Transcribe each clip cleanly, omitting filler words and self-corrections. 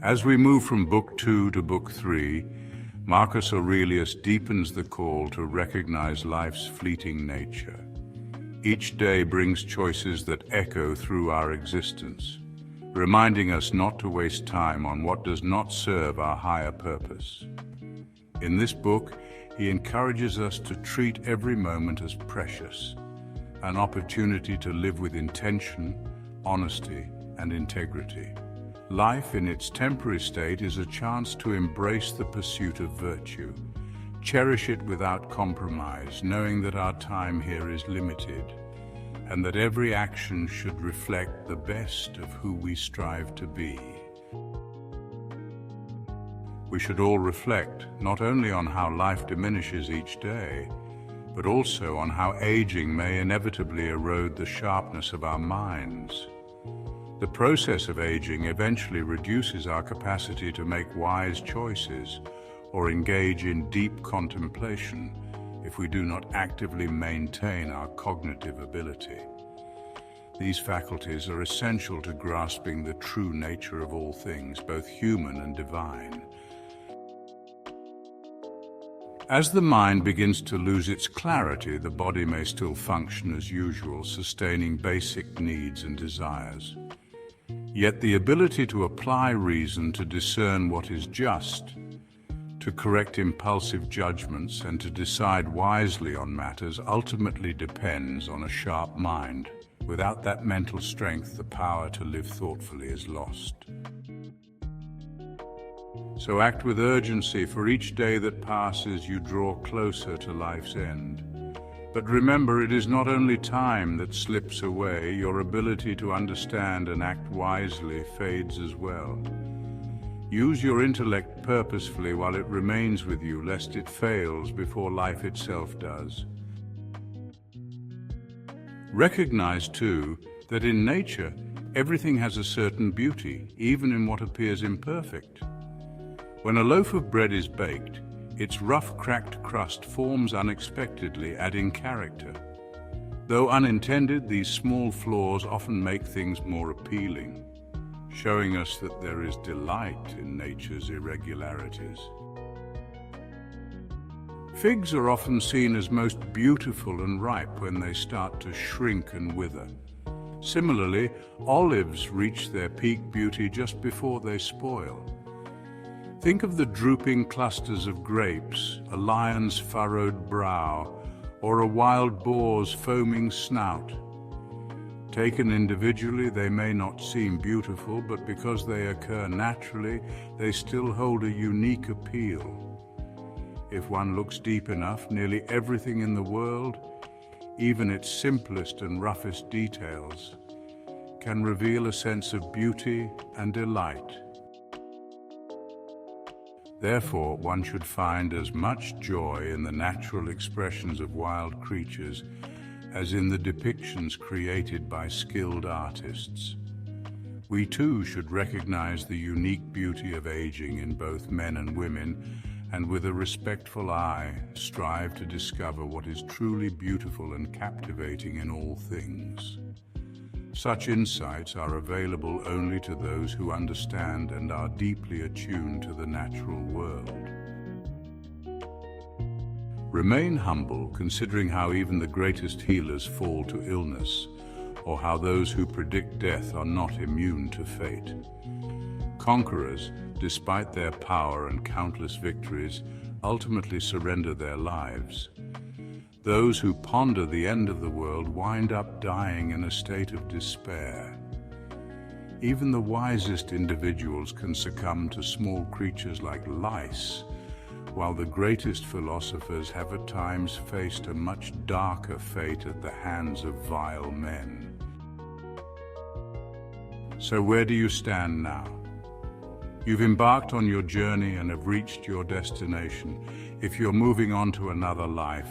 As we move from Book 2 to Book 3, Marcus Aurelius deepens the call to recognize life's fleeting nature. Each day brings choices that echo through our existence, reminding us not to waste time on what does not serve our higher purpose. In this book, he encourages us to treat every moment as precious, an opportunity to live with intention, honesty, and integrity. Life in its temporary state is a chance to embrace the pursuit of virtue. Cherish it without compromise, knowing that our time here is limited, and that every action should reflect the best of who we strive to be. We should all reflect not only on how life diminishes each day, but also on how aging may inevitably erode the sharpness of our minds. The process of aging eventually reduces our capacity to make wise choices or engage in deep contemplation if we do not actively maintain our cognitive ability. These faculties are essential to grasping the true nature of all things, both human and divine. As the mind begins to lose its clarity, the body may still function as usual, sustaining basic needs and desires. Yet the ability to apply reason to discern what is just, to correct impulsive judgments, and to decide wisely on matters ultimately depends on a sharp mind. Without that mental strength, the power to live thoughtfully is lost. So act with urgency, for each day that passes you draw closer to life's end. But remember, it is not only time that slips away, your ability to understand and act wisely fades as well. Use your intellect purposefully while it remains with you, lest it fails before life itself does. Recognize, too, that in nature, everything has a certain beauty, even in what appears imperfect. When a loaf of bread is baked, its rough, cracked crust forms unexpectedly, adding character. Though unintended, these small flaws often make things more appealing, showing us that there is delight in nature's irregularities. Figs are often seen as most beautiful and ripe when they start to shrink and wither. Similarly, olives reach their peak beauty just before they spoil. Think of the drooping clusters of grapes, a lion's furrowed brow, or a wild boar's foaming snout. Taken individually, they may not seem beautiful, but because they occur naturally, they still hold a unique appeal. If one looks deep enough, nearly everything in the world, even its simplest and roughest details, can reveal a sense of beauty and delight. Therefore, one should find as much joy in the natural expressions of wild creatures as in the depictions created by skilled artists. We too should recognize the unique beauty of aging in both men and women, and with a respectful eye, strive to discover what is truly beautiful and captivating in all things. Such insights are available only to those who understand and are deeply attuned to the natural world. Remain humble, considering how even the greatest healers fall to illness, or how those who predict death are not immune to fate. Conquerors, despite their power and countless victories, ultimately surrender their lives. Those who ponder the end of the world wind up dying in a state of despair. Even the wisest individuals can succumb to small creatures like lice, while the greatest philosophers have at times faced a much darker fate at the hands of vile men. So where do you stand now? You've embarked on your journey and have reached your destination. If you're moving on to another life,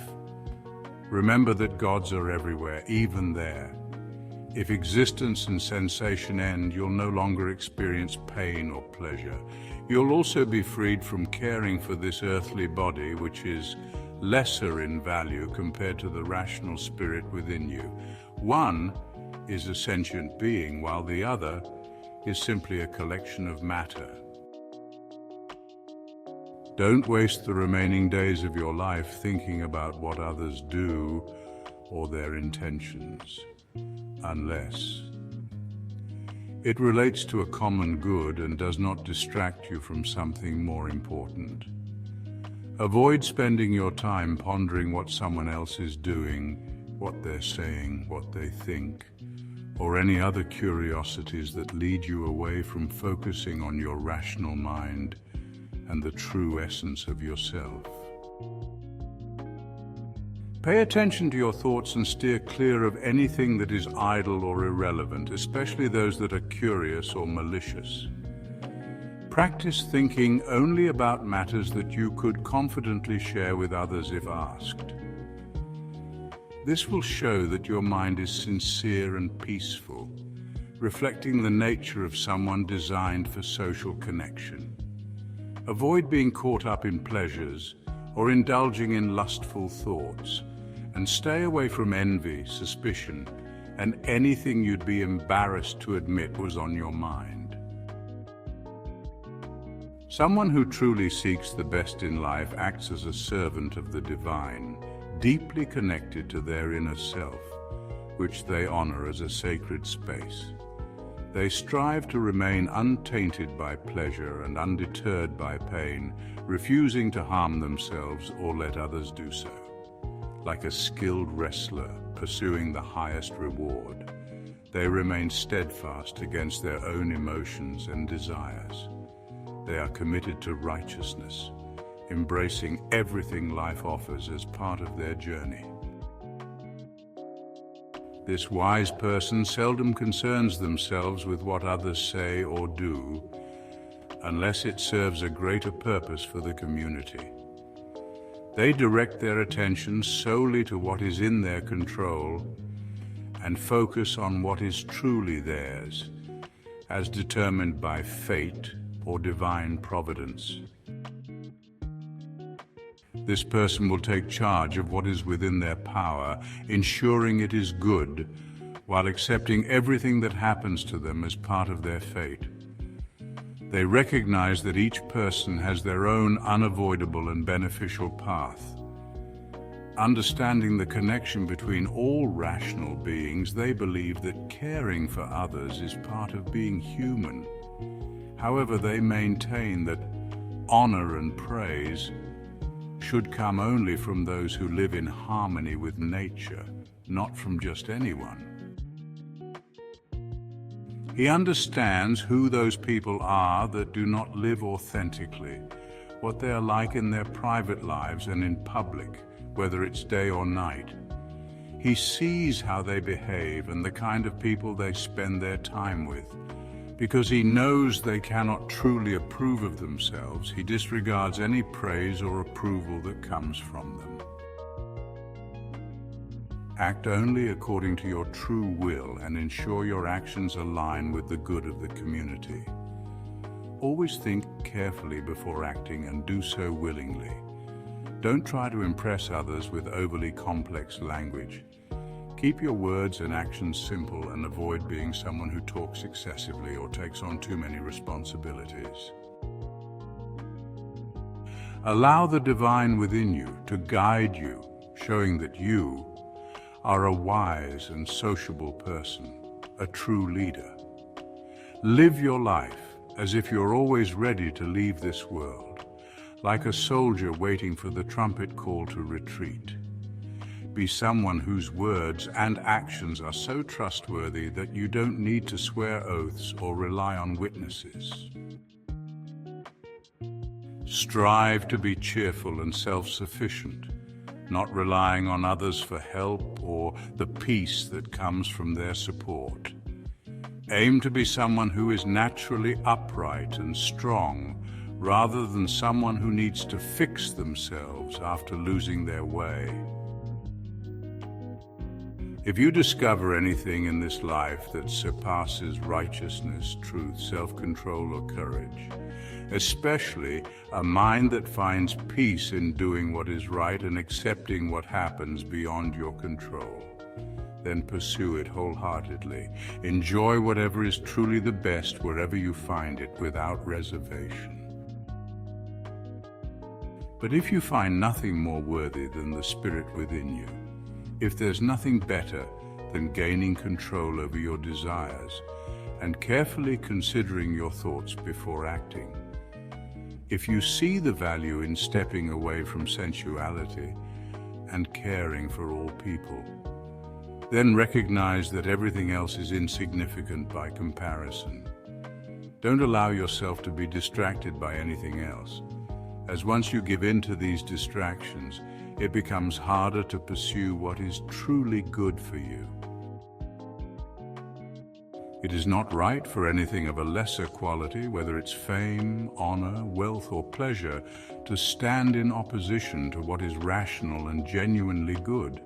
remember that gods are everywhere, even there. If existence and sensation end, you'll no longer experience pain or pleasure. You'll also be freed from caring for this earthly body, which is lesser in value compared to the rational spirit within you. One is a sentient being, while the other is simply a collection of matter. Don't waste the remaining days of your life thinking about what others do or their intentions, unless it relates to a common good and does not distract you from something more important. Avoid spending your time pondering what someone else is doing, what they're saying, what they think, or any other curiosities that lead you away from focusing on your rational mind and the true essence of yourself. Pay attention to your thoughts and steer clear of anything that is idle or irrelevant, especially those that are curious or malicious. Practice thinking only about matters that you could confidently share with others if asked. This will show that your mind is sincere and peaceful, reflecting the nature of someone designed for social connection. Avoid being caught up in pleasures or indulging in lustful thoughts, and stay away from envy, suspicion, and anything you'd be embarrassed to admit was on your mind. Someone who truly seeks the best in life acts as a servant of the divine, deeply connected to their inner self, which they honor as a sacred space. They strive to remain untainted by pleasure and undeterred by pain, refusing to harm themselves or let others do so. Like a skilled wrestler pursuing the highest reward, they remain steadfast against their own emotions and desires. They are committed to righteousness, embracing everything life offers as part of their journey. This wise person seldom concerns themselves with what others say or do, unless it serves a greater purpose for the community. They direct their attention solely to what is in their control and focus on what is truly theirs, as determined by fate or divine providence. This person will take charge of what is within their power, ensuring it is good, while accepting everything that happens to them as part of their fate. They recognize that each person has their own unavoidable and beneficial path. Understanding the connection between all rational beings, they believe that caring for others is part of being human. However, they maintain that honor and praise should come only from those who live in harmony with nature, not from just anyone. He understands who those people are that do not live authentically, what they are like in their private lives and in public, whether it's day or night. He sees how they behave and the kind of people they spend their time with. Because he knows they cannot truly approve of themselves, he disregards any praise or approval that comes from them. Act only according to your true will and ensure your actions align with the good of the community. Always think carefully before acting and do so willingly. Don't try to impress others with overly complex language. Keep your words and actions simple and avoid being someone who talks excessively or takes on too many responsibilities. Allow the divine within you to guide you, showing that you are a wise and sociable person, a true leader. Live your life as if you're always ready to leave this world, like a soldier waiting for the trumpet call to retreat. Be someone whose words and actions are so trustworthy that you don't need to swear oaths or rely on witnesses. Strive to be cheerful and self-sufficient, not relying on others for help or the peace that comes from their support. Aim to be someone who is naturally upright and strong, rather than someone who needs to fix themselves after losing their way. If you discover anything in this life that surpasses righteousness, truth, self-control, or courage, especially a mind that finds peace in doing what is right and accepting what happens beyond your control, then pursue it wholeheartedly. Enjoy whatever is truly the best wherever you find it, without reservation. But if you find nothing more worthy than the spirit within you, if there's nothing better than gaining control over your desires and carefully considering your thoughts before acting, if you see the value in stepping away from sensuality and caring for all people, then recognize that everything else is insignificant by comparison. Don't allow yourself to be distracted by anything else, as once you give in to these distractions, it becomes harder to pursue what is truly good for you. It is not right for anything of a lesser quality, whether it's fame, honor, wealth, or pleasure, to stand in opposition to what is rational and genuinely good.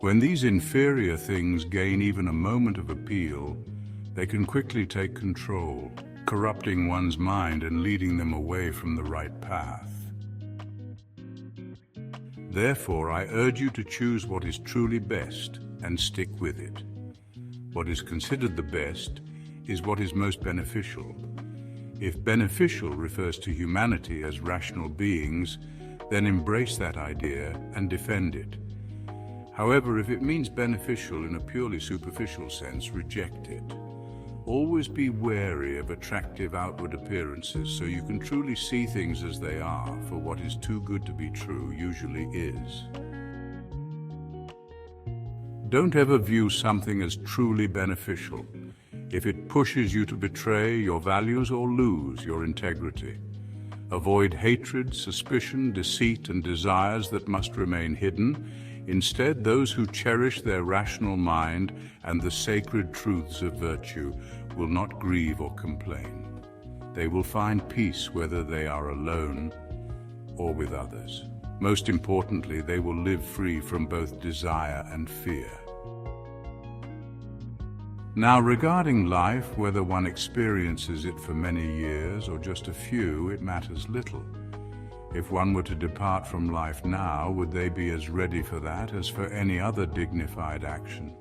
When these inferior things gain even a moment of appeal, they can quickly take control, corrupting one's mind and leading them away from the right path. Therefore, I urge you to choose what is truly best and stick with it. What is considered the best is what is most beneficial. If beneficial refers to humanity as rational beings, then embrace that idea and defend it. However, if it means beneficial in a purely superficial sense, reject it. Always be wary of attractive outward appearances so you can truly see things as they are, for what is too good to be true usually is. Don't ever view something as truly beneficial if it pushes you to betray your values or lose your integrity. Avoid hatred, suspicion, deceit, and desires that must remain hidden. Instead, those who cherish their rational mind and the sacred truths of virtue will not grieve or complain. They will find peace whether they are alone or with others. Most importantly, they will live free from both desire and fear. Now, regarding life, whether one experiences it for many years or just a few, it matters little. If one were to depart from life now, would they be as ready for that as for any other dignified action?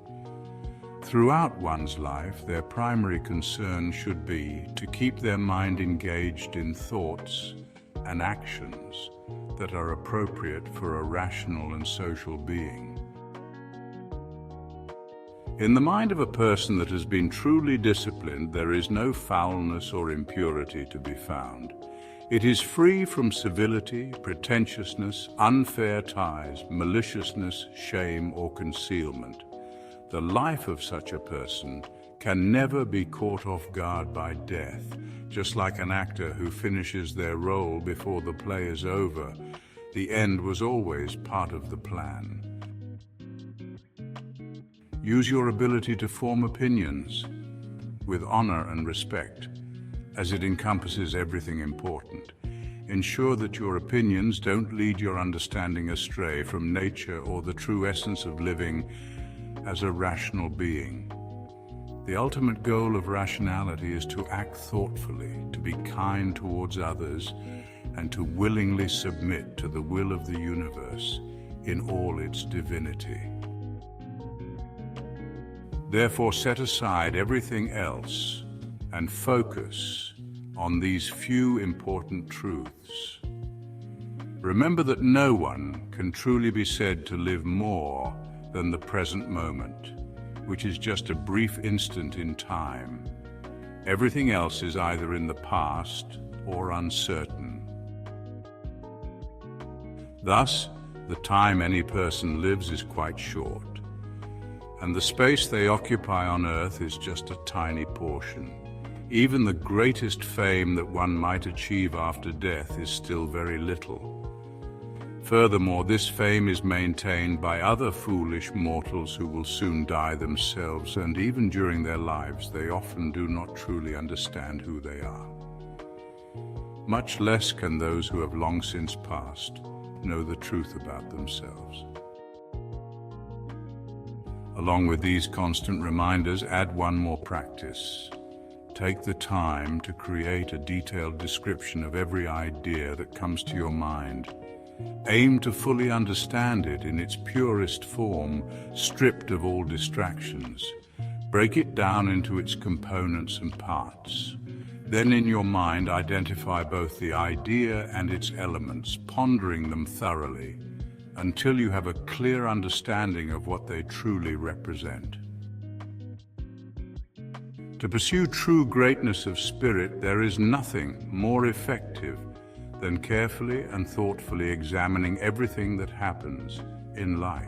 Throughout one's life, their primary concern should be to keep their mind engaged in thoughts and actions that are appropriate for a rational and social being. In the mind of a person that has been truly disciplined, there is no foulness or impurity to be found. It is free from servility, pretentiousness, unfair ties, maliciousness, shame, or concealment. The life of such a person can never be caught off guard by death, just like an actor who finishes their role before the play is over. The end was always part of the plan. Use your ability to form opinions with honor and respect, as it encompasses everything important. Ensure that your opinions don't lead your understanding astray from nature or the true essence of living as a rational being. The ultimate goal of rationality is to act thoughtfully, to be kind towards others, and to willingly submit to the will of the universe in all its divinity. Therefore, set aside everything else and focus on these few important truths. Remember that no one can truly be said to live more than the present moment, which is just a brief instant in time. Everything else is either in the past or uncertain. Thus, the time any person lives is quite short, and the space they occupy on earth is just a tiny portion. Even the greatest fame that one might achieve after death is still very little. Furthermore, this fame is maintained by other foolish mortals who will soon die themselves, and even during their lives they often do not truly understand who they are. Much less can those who have long since passed know the truth about themselves. Along with these constant reminders, add one more practice. Take the time to create a detailed description of every idea that comes to your mind. Aim to fully understand it in its purest form, stripped of all distractions. Break it down into its components and parts. Then in your mind identify both the idea and its elements, pondering them thoroughly until you have a clear understanding of what they truly represent. To pursue true greatness of spirit, there is nothing more effective than carefully and thoughtfully examining everything that happens in life.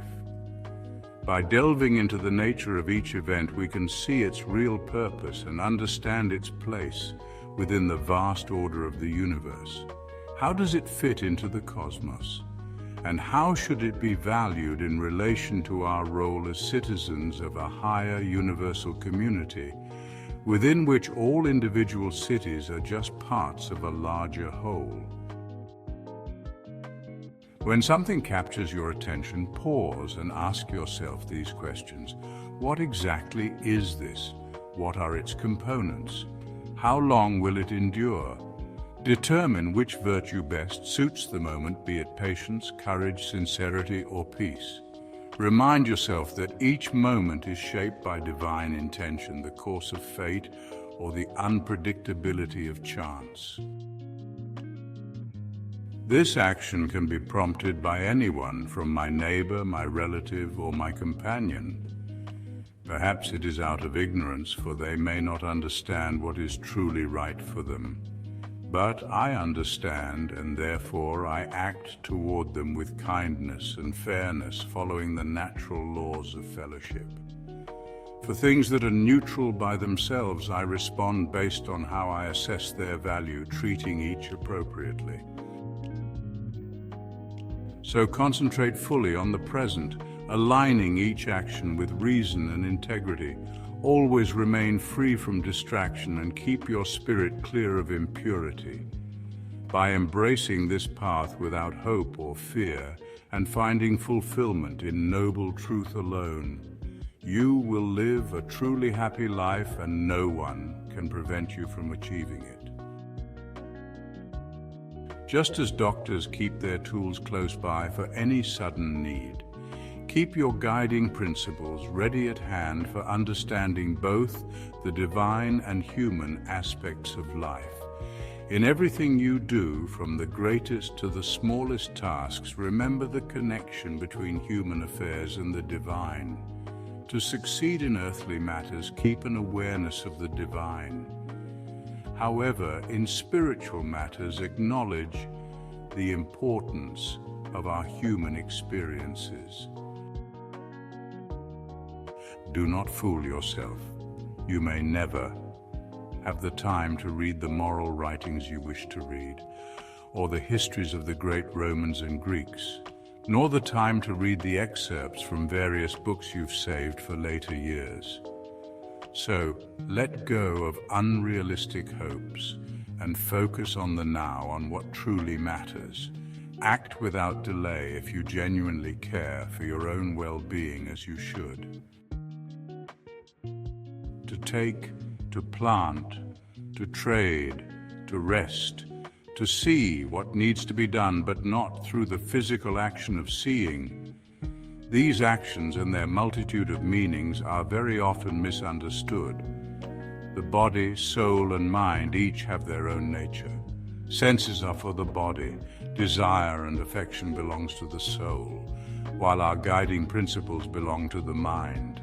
By delving into the nature of each event, we can see its real purpose and understand its place within the vast order of the universe. How does it fit into the cosmos? And how should it be valued in relation to our role as citizens of a higher universal community, within which all individual cities are just parts of a larger whole? When something captures your attention, pause and ask yourself these questions. What exactly is this? What are its components? How long will it endure? Determine which virtue best suits the moment, be it patience, courage, sincerity, or peace. Remind yourself that each moment is shaped by divine intention, the course of fate, or the unpredictability of chance. This action can be prompted by anyone, from my neighbor, my relative, or my companion. Perhaps it is out of ignorance, for they may not understand what is truly right for them. But I understand, and therefore I act toward them with kindness and fairness, following the natural laws of fellowship. For things that are neutral by themselves, I respond based on how I assess their value, treating each appropriately. So concentrate fully on the present, aligning each action with reason and integrity. Always remain free from distraction and keep your spirit clear of impurity. By embracing this path without hope or fear and finding fulfillment in noble truth alone, you will live a truly happy life, and no one can prevent you from achieving it. Just as doctors keep their tools close by for any sudden need, keep your guiding principles ready at hand for understanding both the divine and human aspects of life. In everything you do, from the greatest to the smallest tasks, remember the connection between human affairs and the divine. To succeed in earthly matters, keep an awareness of the divine. However, in spiritual matters, acknowledge the importance of our human experiences. Do not fool yourself. You may never have the time to read the moral writings you wish to read, or the histories of the great Romans and Greeks, nor the time to read the excerpts from various books you've saved for later years. So, let go of unrealistic hopes and focus on the now, on what truly matters. Act without delay if you genuinely care for your own well-being, as you should. To take, to plant, to trade, to rest, to see what needs to be done, but not through the physical action of seeing. These actions and their multitude of meanings are very often misunderstood. The body, soul, and mind each have their own nature. Senses are for the body, desire and affection belongs to the soul, while our guiding principles belong to the mind.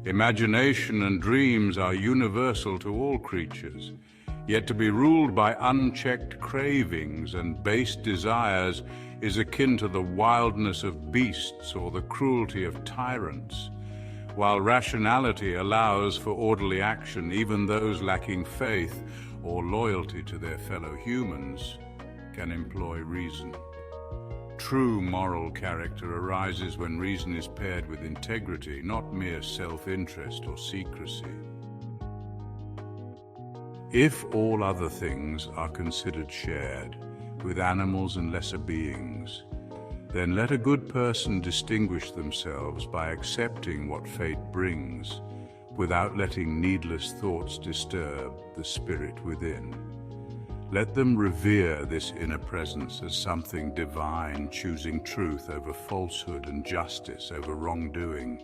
Imagination and dreams are universal to all creatures, yet to be ruled by unchecked cravings and base desires is akin to the wildness of beasts or the cruelty of tyrants. While rationality allows for orderly action, even those lacking faith or loyalty to their fellow humans can employ reason. True moral character arises when reason is paired with integrity, not mere self-interest or secrecy. If all other things are considered shared, with animals and lesser beings, then let a good person distinguish themselves by accepting what fate brings, without letting needless thoughts disturb the spirit within. Let them revere this inner presence as something divine, choosing truth over falsehood and justice over wrongdoing.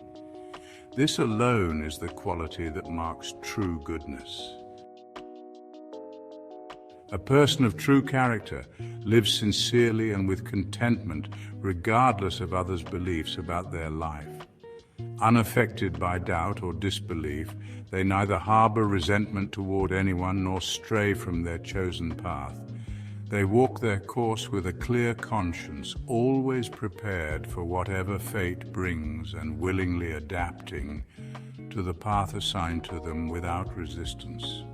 This alone is the quality that marks true goodness. A person of true character lives sincerely and with contentment regardless of others' beliefs about their life. Unaffected by doubt or disbelief, they neither harbor resentment toward anyone nor stray from their chosen path. They walk their course with a clear conscience, always prepared for whatever fate brings and willingly adapting to the path assigned to them without resistance.